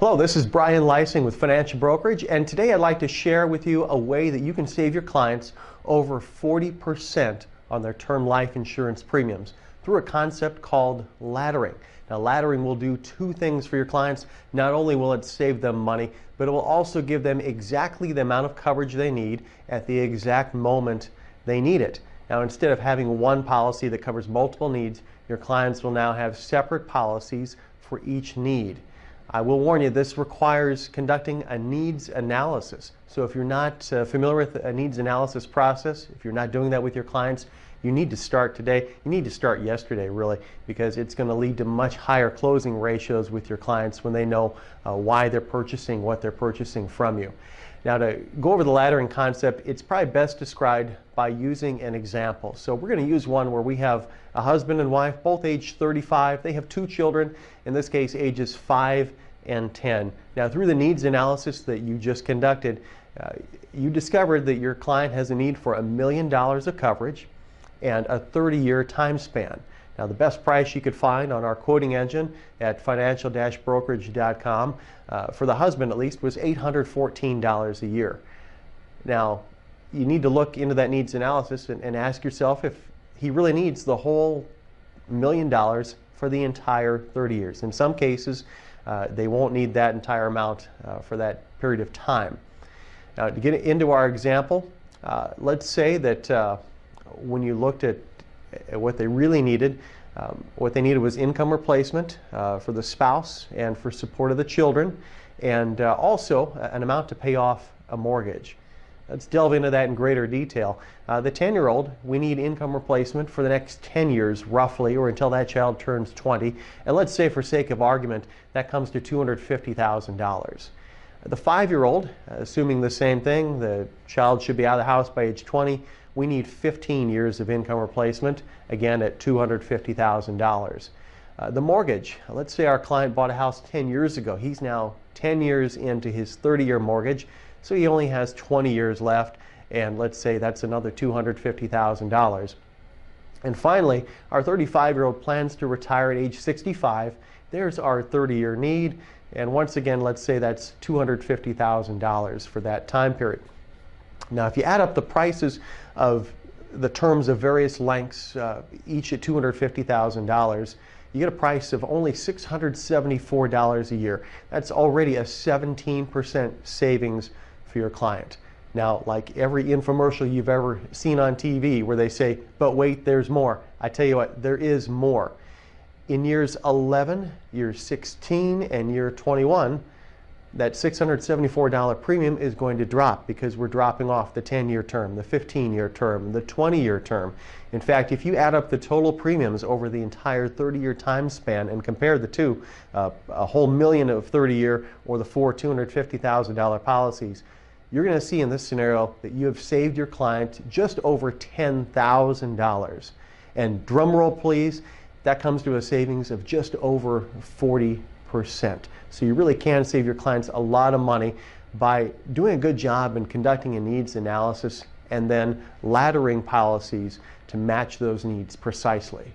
Hello, this is Brian Leising with Financial Brokerage, and today I'd like to share with you a way that you can save your clients over 40% on their term life insurance premiums through a concept called laddering. Now, laddering will do two things for your clients. Not only will it save them money, but it will also give them exactly the amount of coverage they need at the exact moment they need it. Now, instead of having one policy that covers multiple needs, your clients will now have separate policies for each need. I will warn you, this requires conducting a needs analysis. So if you're not familiar with a needs analysis process, if you're not doing that with your clients, you need to start today. You need to start yesterday, really, because it's going to lead to much higher closing ratios with your clients when they know why they're purchasing what they're purchasing from you. Now, to go over the laddering concept, it's probably best described by using an example. So we're going to use one where we have a husband and wife, both age 35. They have two children, in this case ages 5 and 10. Now, through the needs analysis that you just conducted, you discovered that your client has a need for $1 million of coverage and a 30-year time span. Now, the best price you could find on our quoting engine at financial-brokerage.com, for the husband at least, was $814 a year. Now, you need to look into that needs analysis and ask yourself if he really needs the whole $1 million for the entire 30 years. In some cases, they won't need that entire amount for that period of time. Now, to get into our example, let's say that when you looked at what they really needed, what they needed was income replacement for the spouse and for support of the children, and also an amount to pay off a mortgage. Let's delve into that in greater detail. The 10-year-old, we need income replacement for the next 10 years roughly, or until that child turns 20. And let's say, for sake of argument, that comes to $250,000. The 5-year-old, assuming the same thing, the child should be out of the house by age 20. We need 15 years of income replacement, again at $250,000. The mortgage, let's say our client bought a house 10 years ago. He's now 10 years into his 30-year mortgage, so he only has 20 years left, and let's say that's another $250,000. And finally, our 35-year-old plans to retire at age 65. There's our 30-year need, and once again, let's say that's $250,000 for that time period. Now, if you add up the prices of the terms of various lengths, each at $250,000, you get a price of only $674 a year. That's already a 17% savings for your client. Now, like every infomercial you've ever seen on TV where they say, but wait, there's more. I tell you what, there is more. In years 11, year 16, and year 21, that $674 premium is going to drop because we're dropping off the 10-year term, the 15-year term, the 20-year term. In fact, if you add up the total premiums over the entire 30-year time span and compare the two, a whole million of 30-year or the four $250,000 policies, you're going to see in this scenario that you have saved your client just over $10,000. And drum roll please, that comes to a savings of just over 40%. So you really can save your clients a lot of money by doing a good job in conducting a needs analysis and then laddering policies to match those needs precisely.